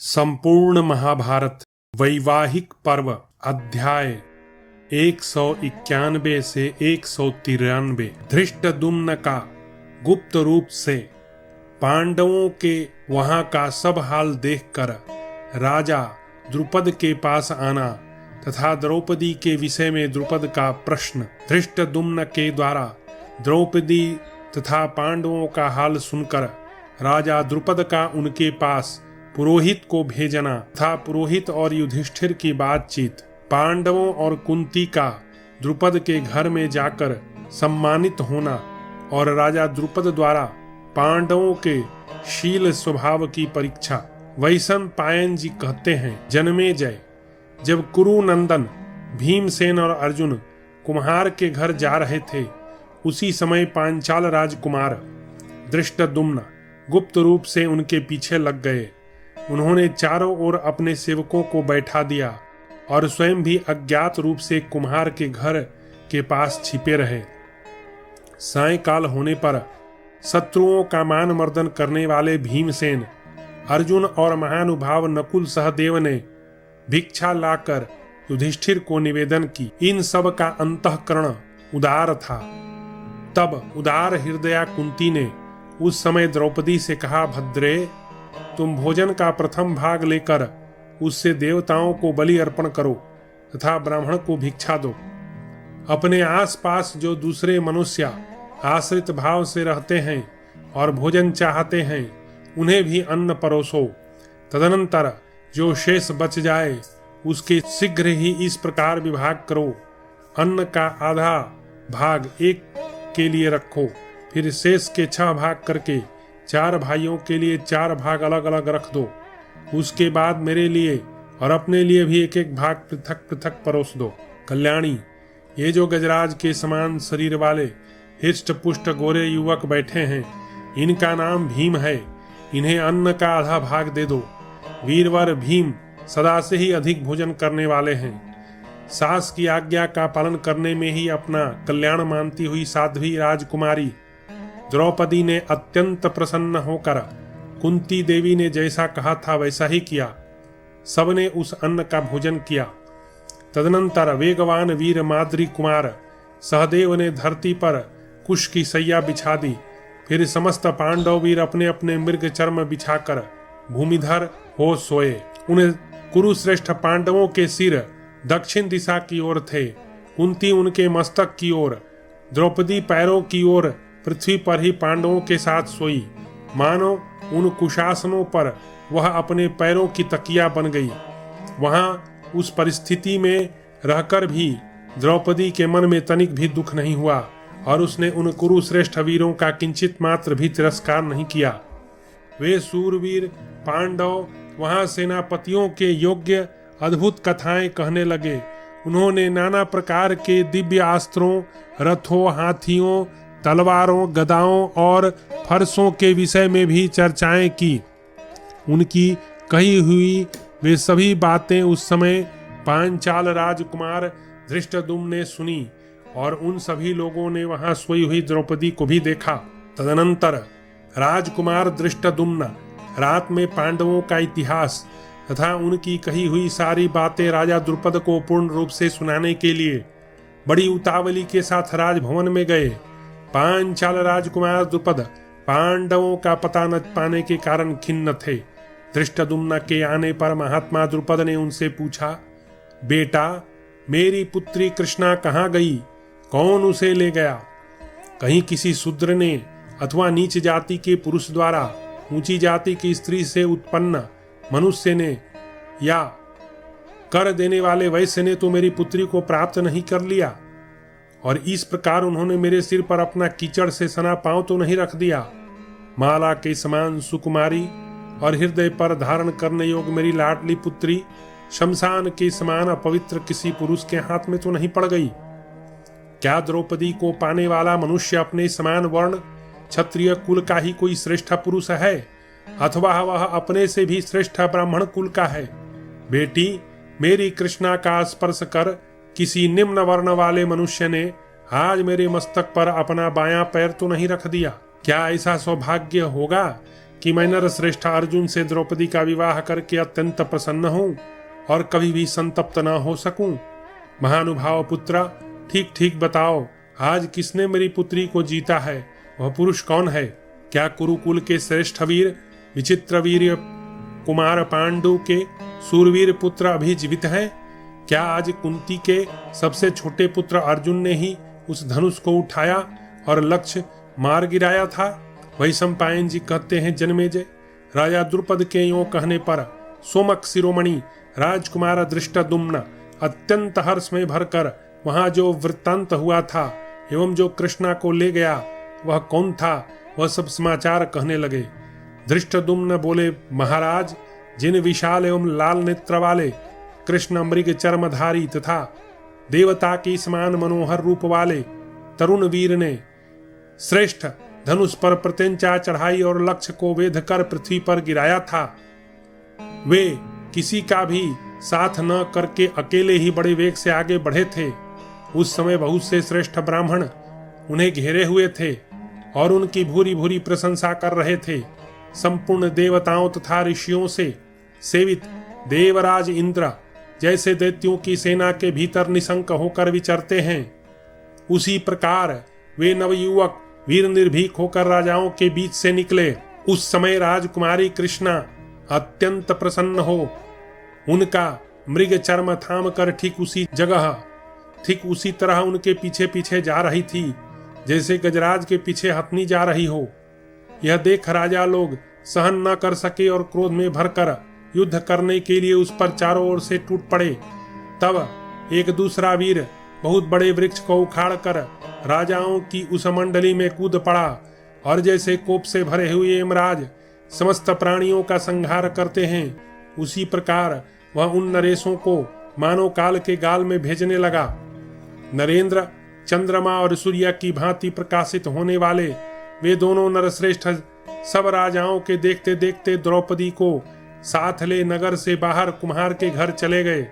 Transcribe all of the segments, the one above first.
संपूर्ण महाभारत वैवाहिक पर्व अध्याय 191 से 193। धृष्टद्युम्न का गुप्त रूप से पांडवों के वहां का सब हाल देखकर राजा द्रुपद के पास आना तथा द्रौपदी के विषय में द्रुपद का प्रश्न धृष्टद्युम्न के द्वारा द्रौपदी तथा पांडवों का हाल सुनकर राजा द्रुपद का उनके पास पुरोहित को भेजना तथा पुरोहित और युधिष्ठिर की बातचीत, पांडवों और कुंती का द्रुपद के घर में जाकर सम्मानित होना और राजा द्रुपद द्वारा पांडवों के शील स्वभाव की परीक्षा। वैशंपायन जी कहते हैं, जन्मेजय जब कुरु नंदन भीमसेन और अर्जुन कुम्हार के घर जा रहे थे, उसी समय पांचाल राजकुमार धृष्टद्युम्न गुप्त रूप से उनके पीछे लग गए। उन्होंने चारों ओर अपने सेवकों को बैठा दिया और स्वयं भी अज्ञात रूप से कुम्हार के घर के पास छिपे रहे। सायंकाल होने पर शत्रुओं का मान मर्दन करने वाले भीमसेन, अर्जुन और महानुभाव नकुल सहदेव ने भिक्षा लाकर युधिष्ठिर को निवेदन की। इन सब का अंतःकरण उदार था। तब उदार हृदया कुंती ने उस समय द्रौपदी से कहा, भद्रे, तुम भोजन का प्रथम भाग लेकर उससे देवताओं को बलि अर्पण करो तथा ब्राह्मण को भिक्षा दो। अपने आसपास जो दूसरे मनुष्य आश्रित भाव से रहते हैं और भोजन चाहते हैं, उन्हें भी अन्न परोसो। तदनंतर जो शेष बच जाए उसके शीघ्र ही इस प्रकार विभाग करो, अन्न का आधा भाग एक के लिए रखो, फिर शेष के 6 भाग करके 4 भाइयों के लिए 4 भाग अलग अलग रख दो। उसके बाद मेरे लिए और अपने लिए भी एक एक भाग पृथक पृथक परोस दो। कल्याणी, ये जो गजराज के समान शरीर वाले हिष्ट पुष्ट गोरे युवक बैठे हैं, इनका नाम भीम है। इन्हें अन्न का आधा भाग दे दो। वीरवर भीम सदा से ही अधिक भोजन करने वाले हैं। सास की आज्ञा का पालन करने में ही अपना कल्याण मानती हुई साध्वी राजकुमारी द्रौपदी ने अत्यंत प्रसन्न होकर कुंती देवी ने जैसा कहा था वैसा ही किया। सबने उस अन्न का भोजन किया। तदनंतर वेगवान वीर माद्री कुमार सहदेव ने धरती पर कुश की सैया बिछा दी। फिर समस्त पांडव वीर अपने अपने मृग चर्म बिछाकर भूमिधर हो सोए। उन कुरुश्रेष्ठ पांडवों के सिर दक्षिण दिशा की ओर थे। कुंती उनके मस्तक की ओर, द्रौपदी पैरों की ओर पृथ्वी पर ही पांडवों के साथ सोई। मानो उन कुशासनों पर वह अपने पैरों की तकिया बन गई। वहां उस परिस्थिति में रहकर भी द्रौपदी के मन में तनिक भी दुख नहीं हुआ और उसने उन कुरुश्रेष्ठ वीरों का किंचित मात्र भी तिरस्कार नहीं किया। वे सूरवीर पांडव वहां सेनापतियों के योग्य अद्भुत कथाएं कहने लगे। उन्होंने नाना प्रकार के दिव्य अस्त्रों, रथों, हाथियों, तलवारों, गदाओं और फरसों के विषय में भी चर्चाएं की। उनकी कही हुई वे सभी बातें उस समय पांचाल राजकुमार धृष्टद्युम्न ने सुनी और उन सभी लोगों ने वहां सोई हुई द्रौपदी को भी देखा। तदनंतर राजकुमार धृष्टद्युम्न रात में पांडवों का इतिहास तथा उनकी कही हुई सारी बातें राजा द्रुपद को पूर्ण रूप से सुनाने के लिए बड़ी उतावली के साथ राजभवन में गए। पांचाल राजकुमार द्रुपद पांडवों का पता न पाने के कारण खिन्न थे। धृष्टद्युम्न के आने पर महात्मा द्रुपद ने उनसे पूछा, बेटा, मेरी पुत्री कृष्णा कहाँ गई? कौन उसे ले गया? कहीं किसी शूद्र ने अथवा नीच जाति के पुरुष द्वारा ऊंची जाति की स्त्री से उत्पन्न मनुष्य ने या कर देने वाले वैश्य ने तो मेरी पुत्री को प्राप्त नहीं कर लिया? और इस प्रकार उन्होंने मेरे सिर पर अपना कीचड़ से सना पांव तो नहीं रख दिया? माला के समान सुकुमारी और हृदय पर धारण करने योग्य मेरी लाडली पुत्री शमशान के समान अपवित्र किसी पुरुष के हाथ में तो नहीं पड़ गई? क्या द्रौपदी को पाने वाला मनुष्य अपने समान वर्ण क्षत्रिय कुल का ही कोई श्रेष्ठ पुरुष है अथवा वह अपने से भी श्रेष्ठ ब्राह्मण कुल का है? बेटी, मेरी कृष्णा का स्पर्श कर किसी निम्न वर्ण वाले मनुष्य ने आज मेरे मस्तक पर अपना बायां पैर तो नहीं रख दिया? क्या ऐसा सौभाग्य होगा कि मैं नरश्रेष्ठ अर्जुन से द्रौपदी का विवाह करके अत्यंत प्रसन्न हूँ और कभी भी संतप्त न हो सकूं। महानुभाव पुत्रा, ठीक ठीक बताओ, आज किसने मेरी पुत्री को जीता है? वह पुरुष कौन है? क्या कुरुकुल के श्रेष्ठ वीर विचित्र वीर कुमार पांडु के सूरवीर पुत्र अभी जीवित हैं? क्या आज कुंती के सबसे छोटे पुत्र अर्जुन ने ही उस धनुष को उठाया और लक्ष्य मार गिराया था? वही सम्पायन जी कहते हैं, जन्मेजय, राजा द्रुपद के यों कहने पर सोमक शिरोमणि राजकुमार धृष्टद्युम्न अत्यंत हर्ष में भरकर वहां जो वृत्तांत हुआ था एवं जो कृष्णा को ले गया वह कौन था, वह सब समाचार कहने लगे। धृष्टद्युम्न बोले, महाराज, जिन विशाल एवं लाल नेत्र वाले कृष्ण मृग चर्मधारी तथा देवता के समान मनोहर रूप वाले तरुण वीर ने श्रेष्ठ धनुष पर प्रत्यंचा चढ़ाई और लक्ष्य को वेध कर पृथ्वी पर गिराया था, वे किसी का भी साथ न करके अकेले ही बड़े वेग से आगे बढ़े थे। उस समय बहुत से श्रेष्ठ ब्राह्मण उन्हें घेरे हुए थे और उनकी भूरी भूरी प्रशंसा कर रहे थे। संपूर्ण देवताओं तथा ऋषियों से सेवित देवराज इंद्र जैसे दैत्यों की सेना के भीतर निशंक होकर विचरते हैं, उसी प्रकार वे नवयुवक वीर निर्भीक होकर राजाओं के बीच से निकले। उस समय राजकुमारी कृष्णा अत्यंत प्रसन्न हो उनका मृग चर्म थाम कर ठीक उसी जगह, ठीक उसी तरह उनके पीछे पीछे जा रही थी जैसे गजराज के पीछे हथनी जा रही हो। यह देख राजा लोग सहन न कर सके और क्रोध में भरकर युद्ध करने के लिए उस पर चारों ओर से टूट पड़े। तब एक दूसरा वीर बहुत बड़े वृक्ष को उखाड़ कर राजाओं की उस मंडली में कूद पड़ा और जैसे कोप से भरे हुए यमराज समस्त प्राणियों का संहार करते हैं, उसी प्रकार वह उन नरेशों को मानो काल के गाल में भेजने लगा। नरेंद्र, चंद्रमा और सूर्य की भांति प्रकाशित होने वाले वे दोनों नरश्रेष्ठ सब राजाओं के देखते देखते द्रौपदी को साथ ले नगर से बाहर कुम्हार के घर चले गए।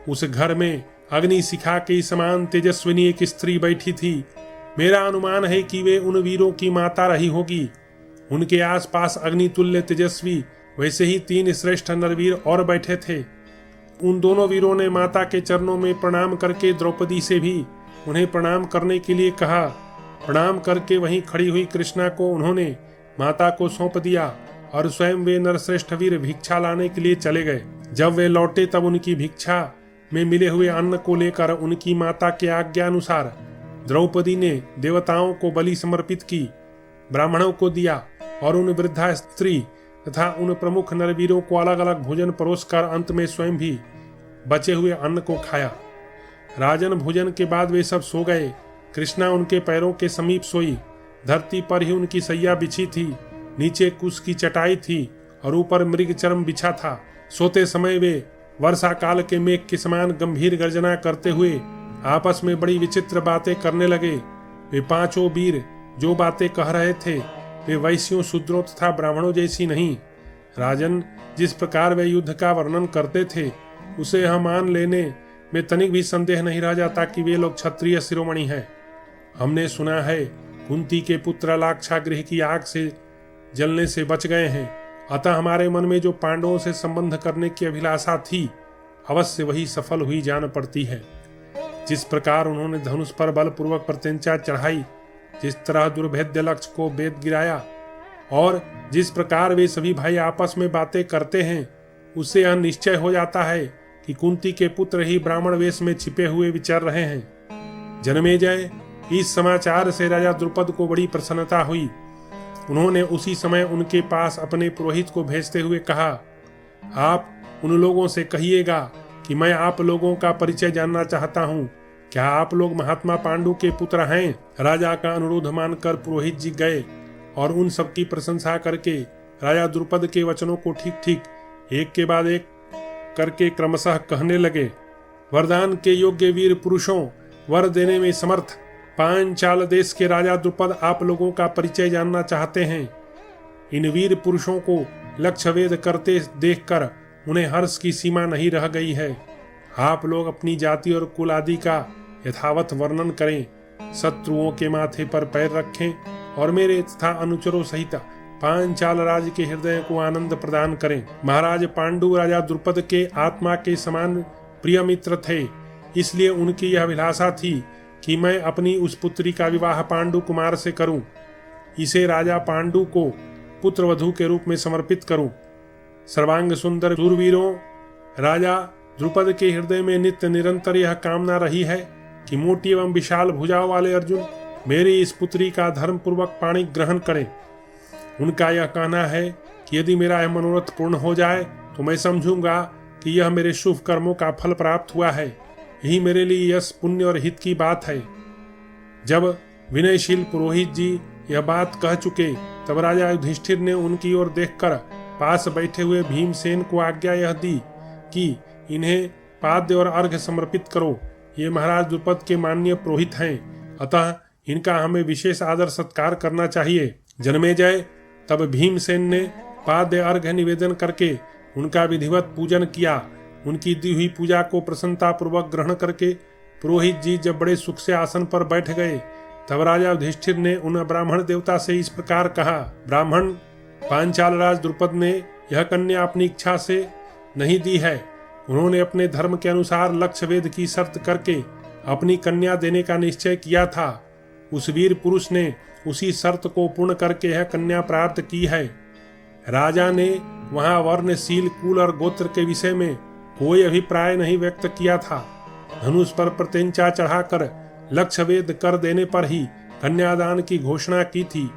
उस घर में अग्नि शिखा के समान तेजस्विनी एक स्त्री बैठी थी। मेरा अनुमान है कि वे उन वीरों की माता रही होगी। उनके आसपास अग्नितुल्य तेजस्वी वैसे ही 3 श्रेष्ठ नरवीर और बैठे थे। उन दोनों वीरों ने माता के चरणों में प्रणाम करके द्रौपदी से भी उन्हें प्रणाम करने के लिए कहा। प्रणाम करके वहीं खड़ी हुई कृष्णा को उन्होंने माता को सौंप दिया और स्वयं वे नरश्रेष्ठ वीर भिक्षा लाने के लिए चले गए। जब वे लौटे तब उनकी भिक्षा में मिले हुए अन्न को लेकर उनकी माता के आज्ञा अनुसार द्रौपदी ने देवताओं को बलि समर्पित की, ब्राह्मणों को दिया और उन वृद्धा स्त्री तथा उन प्रमुख नरवीरों को अलग अलग भोजन परोसकर अंत में स्वयं भी बचे हुए अन्न को खाया। राजन भोजन के बाद वे सब सो गए। कृष्णा उनके पैरों के समीप सोई। धरती पर ही उनकी सैया बिछी थी, नीचे कुश की चटाई थी और ऊपर मृग चर्म बिछा था। सोते समय वे वर्षा काल के मेघ के समान गंभीर गर्जना करते हुए आपस में बड़ी विचित्र बातें करने लगे। वे 5 वीर जो बातें कह रहे थे वे वैश्यों, शूद्रों तथा ब्राह्मणों जैसी नहीं। राजन, जिस प्रकार वे युद्ध का वर्णन करते थे उसे हम मान लेने में तनिक भी संदेह नहीं रह जाता कि वे लोग क्षत्रिय शिरोमणि हैं। हमने सुना है कुंती के पुत्र लाक्षागृह की आग से जलने से बच गए हैं, अतः हमारे मन में जो पांडवों से संबंध करने की अभिलाषा थी अवश्य वही सफल हुई जान पड़ती है। जिस प्रकार उन्होंने धनुष पर बलपूर्वक प्रत्यंचा चढ़ाई, जिस तरह दुर्भेद्य लक्ष्य को बेद गिराया और जिस प्रकार वे सभी भाई आपस में बातें करते हैं, उससे यह निश्चय हो जाता है कि कुंती के पुत्र ही ब्राह्मण वेश में छिपे हुए विचर रहे हैं। जन्मेजय, इस समाचार से राजा द्रुपद को बड़ी प्रसन्नता हुई। उन्होंने उसी समय उनके पास अपने पुरोहित को भेजते हुए कहा, आप उन लोगों से कहिएगा कि मैं आप लोगों का परिचय जानना चाहता हूँ। क्या आप लोग महात्मा पांडु के पुत्र हैं? राजा का अनुरोध मानकर पुरोहित जी गए और उन सबकी प्रशंसा करके राजा द्रुपद के वचनों को ठीक ठीक एक के बाद एक करके क्रमशः कहने लगे। वरदान के योग्य वीर पुरुषों, वर देने में समर्थ पांचाल देश के राजा द्रुपद आप लोगों का परिचय जानना चाहते हैं। इन वीर पुरुषों को लक्ष्य वेद करते देखकर उन्हें हर्ष की सीमा नहीं रह गई है। आप लोग अपनी जाति और कुल आदि का यथावत वर्णन करें, शत्रुओं के माथे पर पैर रखें और मेरे तथा अनुचरों सहित पांचाल राज के हृदय को आनंद प्रदान करें। महाराज पांडु राजा द्रुपद के आत्मा के समान प्रिय मित्र थे, इसलिए उनकी यह अभिलाषा थी कि मैं अपनी उस पुत्री का विवाह पांडु कुमार से करूं, इसे राजा पांडु को पुत्र वधू के रूप में समर्पित करूं। सर्वांग सुंदर शूरवीरों, राजा द्रुपद के हृदय में नित्य निरंतर यह कामना रही है कि मोटी एवं विशाल भुजाओं वाले अर्जुन मेरी इस पुत्री का धर्म पूर्वक पाणी ग्रहण करें। उनका यह कहना है कि यदि मेरा यह मनोरथ पूर्ण हो जाए तो मैं समझूंगा कि यह मेरे शुभ कर्मों का फल प्राप्त हुआ है। यही मेरे लिए यश, पुण्य और हित की बात है। जब विनयशील पुरोहित जी यह बात कह चुके तब राजा युधिष्ठिर ने उनकी ओर देखकर पास बैठे हुए भीमसेन को आज्ञा यह दी कि इन्हें पाद्य और अर्घ्य समर्पित करो। ये महाराज द्रुपद के माननीय पुरोहित हैं, अतः इनका हमें विशेष आदर सत्कार करना चाहिए। जन्मेजय तब भीमसेन ने पाद्य अर्घ्य निवेदन करके उनका विधिवत पूजन किया। उनकी दी हुई पूजा को प्रसन्नता पूर्वक ग्रहण करके पुरोहित जी जब बड़े सुख से आसन पर बैठ गए तब राजा युधिष्ठिर ने उन ब्राह्मण देवता से इस प्रकार कहा, ब्राह्मण, पांचाल राज द्रुपद ने यह कन्या अपनी इच्छा से नहीं दी है। उन्होंने अपने धर्म के अनुसार लक्ष्य वेद की शर्त करके अपनी कन्या देने का निश्चय किया था। उस वीर पुरुष ने उसी शर्त को पूर्ण करके यह कन्या प्राप्त की है। राजा ने वहां वर्णशील, कुल और गोत्र के विषय में कोई अभिप्राय नहीं व्यक्त किया था। धनुष पर प्रत्यंचा चढ़ाकर लक्ष्य वेद कर देने पर ही कन्यादान की घोषणा की थी।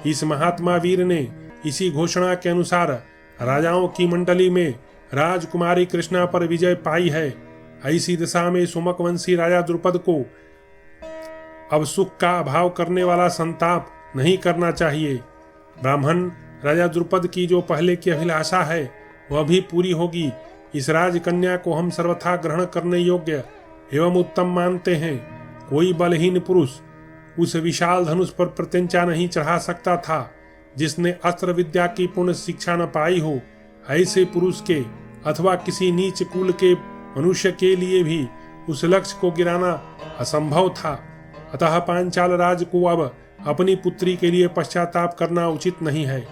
इस महात्मा वीर ने इसी घोषणा के अनुसार राजाओं की मंडली में राजकुमारी कृष्णा पर विजय पाई है। ऐसी दशा में सुमक वंशी राजा द्रुपद को अब सुख का अभाव करने वाला संताप नहीं करना चाहिए। ब्राह्मण, राजा द्रुपद की जो पहले की अभिलाषा है वह भी पूरी होगी। इस राजकन्या को हम सर्वथा ग्रहण करने योग्य एवं उत्तम मानते हैं। कोई बलहीन पुरुष उस विशाल धनुष पर प्रत्यंचा नहीं चढ़ा सकता था जिसने अस्त्र विद्या की पूर्ण शिक्षा न पाई हो। ऐसे पुरुष के अथवा किसी नीच कुल के मनुष्य के लिए भी उस लक्ष्य को गिराना असंभव था। अतः पांचाल राज को अब अपनी पुत्री के लिए पश्चाताप करना उचित नहीं है।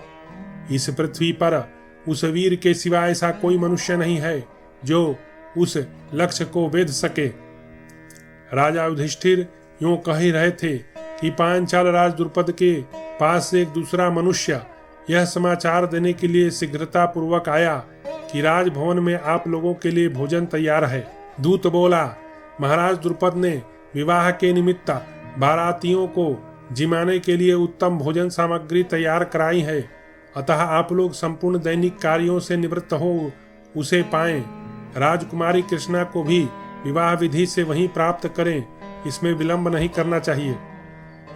इस पृथ्वी पर उस वीर के सिवा ऐसा कोई मनुष्य नहीं है जो उस लक्ष्य को वेध सके। राजा युधिष्ठिर यूं कह ही रहे थे कि पांचाल राज द्रुपद के पास से एक दूसरा मनुष्य यह समाचार देने के लिए शीघ्रता पूर्वक आया कि राजभवन में आप लोगों के लिए भोजन तैयार है। दूत बोला, महाराज द्रुपद ने विवाह के निमित्त बारातियों को जिमाने के लिए उत्तम भोजन सामग्री तैयार कराई है, अतः आप लोग संपूर्ण दैनिक कार्यों से निवृत्त हो उसे पाएं। राजकुमारी कृष्णा को भी विवाह विधि से वहीं प्राप्त करें, इसमें विलंब नहीं करना चाहिए।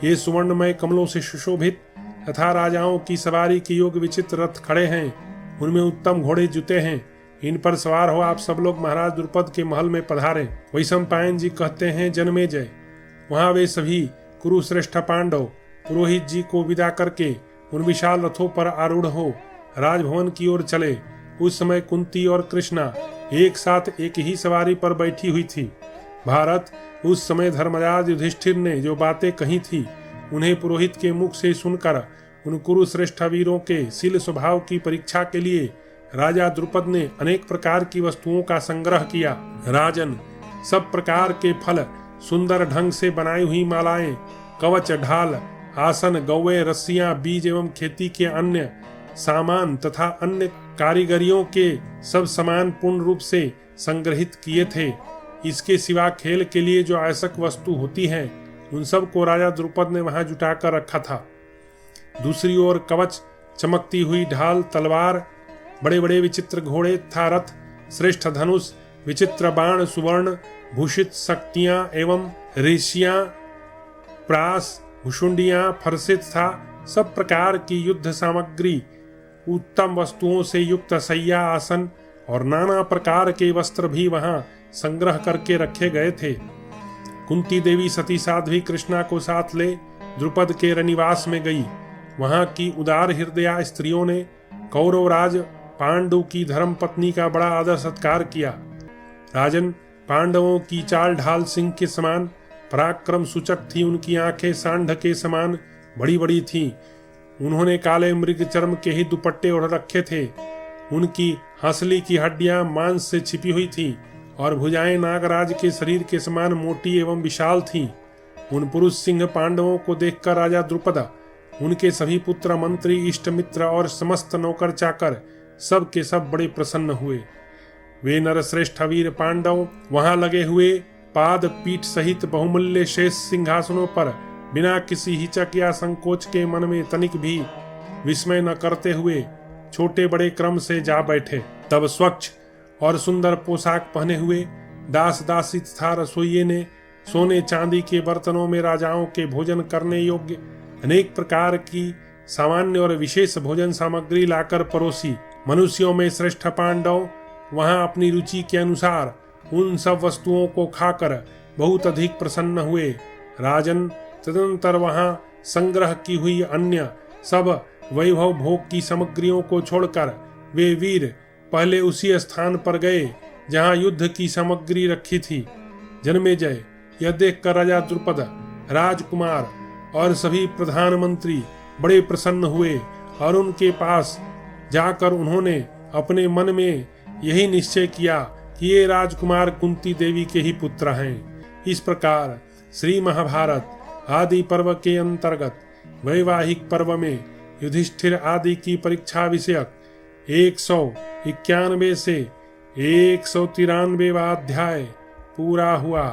ये सुवर्णमय कमलों से सुशोभित तथा राजाओं की सवारी के योग्य विचित्र रथ खड़े हैं, उनमें उत्तम घोड़े जुते हैं। इन पर सवार हो आप सब लोग महाराज द्रुपद के महल में पधारें। वैशंपायन जी कहते हैं, जन्मेजय, वहां वे सभी कुरुश्रेष्ठ पांडव पुरोहित जी को विदा करके उन विशाल रथों पर आरूढ़ हो राजभवन की ओर चले। उस समय कुंती और कृष्णा एक साथ एक ही सवारी पर बैठी हुई थी। भारत, उस समय धर्मराज युधिष्ठिर ने जो बातें कही थी उन्हें पुरोहित के मुख से सुनकर उन कुरुश्रेष्ठ वीरों के शील स्वभाव की परीक्षा के लिए राजा द्रुपद ने अनेक प्रकार की वस्तुओं का संग्रह किया। राजन, सब प्रकार के फल, सुंदर ढंग से बनाई हुई मालाएं, कवच, ढाल, आसन, गौवे, रस्सियां, बीज एवं खेती के अन्य सामान तथा अन्य कारीगरियों के सब सामान पूर्ण रूप से संग्रहित किए थे। इसके सिवा खेल के लिए जो आवश्यक वस्तु होती हैं उन सब को राजा द्रुपद ने वहां जुटाकर रखा था। दूसरी ओर कवच, चमकती हुई ढाल, तलवार, बड़े बड़े विचित्र घोड़े तथा रथ, श्रेष्ठ धनुष, विचित्र बाण, सुवर्ण भूषित शक्तियां एवं ऋषियां, प्रास, भुषुंडियां, फरसे तथा सब प्रकार की युद्ध सामग्री, उत्तम वस्तुओं से युक्त सैया, आसन और नाना प्रकार के वस्त्र भी वहां संग्रह करके रखे गए थे। कुंती देवी सती साध्वी कृष्णा को साथ ले द्रुपद के रनिवास में गई। वहां की उदार हृदया स्त्रियों ने कौरवराज पांडु की धर्म पत्नी का बड़ा आदर सत्कार किया। राजन, पांडवों की चाल ढाल सिंह के समान पराक्रम सूचक थी। उनकी आंखें सांड के समान बड़ी बड़ी थीं। उन्होंने काले मृग चर्म के ही दुपट्टे ओढ़ रखे थे। उनकी हंसली की हड्डियां मांस से छिपी हुई थीं और भुजाएं नागराज के शरीर के समान मोटी एवं विशाल थीं। उन पुरुष सिंह पांडवों को देखकर राजा द्रुपद, उनके सभी पुत्र, मंत्री, इष्ट मित्र और समस्त नौकर चाकर सब के सब बड़े प्रसन्न हुए। वे नरश्रेष्ठ वीर पांडव वहां लगे हुए पाद पीठ सहित बहुमूल्य शेष सिंहासनों पर बिना किसी हिचक या संकोच के मन में तनिक भी विस्मय न करते हुए छोटे बड़े क्रम से जा बैठे। तब स्वच्छ और सुंदर पोशाक पहने हुए दास दासी तथा रसोइये ने सोने चांदी के बर्तनों में राजाओं के भोजन करने योग्य अनेक प्रकार की सामान्य और विशेष भोजन सामग्री लाकर परोसी। मनुष्यों में श्रेष्ठ पांडव वहां अपनी रुचि के अनुसार उन सब वस्तुओं को खाकर बहुत अधिक प्रसन्न हुए। राजन, तदनंतर वहां संग्रह की हुई अन्य सब वैभव भोग की सामग्रियों को छोड़कर वे वीर पहले उसी स्थान पर गए जहां युद्ध की सामग्री रखी थी। जन्मेजय, यह देखकर राजा द्रुपद, राजकुमार और सभी प्रधानमंत्री बड़े प्रसन्न हुए और उनके पास जाकर उन्होंने अपने मन में यही निश्चय किया कि ये राजकुमार कुंती देवी के ही पुत्र हैं। इस प्रकार श्री महाभारत आदि पर्व के अंतर्गत वैवाहिक पर्व में युधिष्ठिर आदि की परीक्षा विषयक 191 से 193वां अध्याय पूरा हुआ।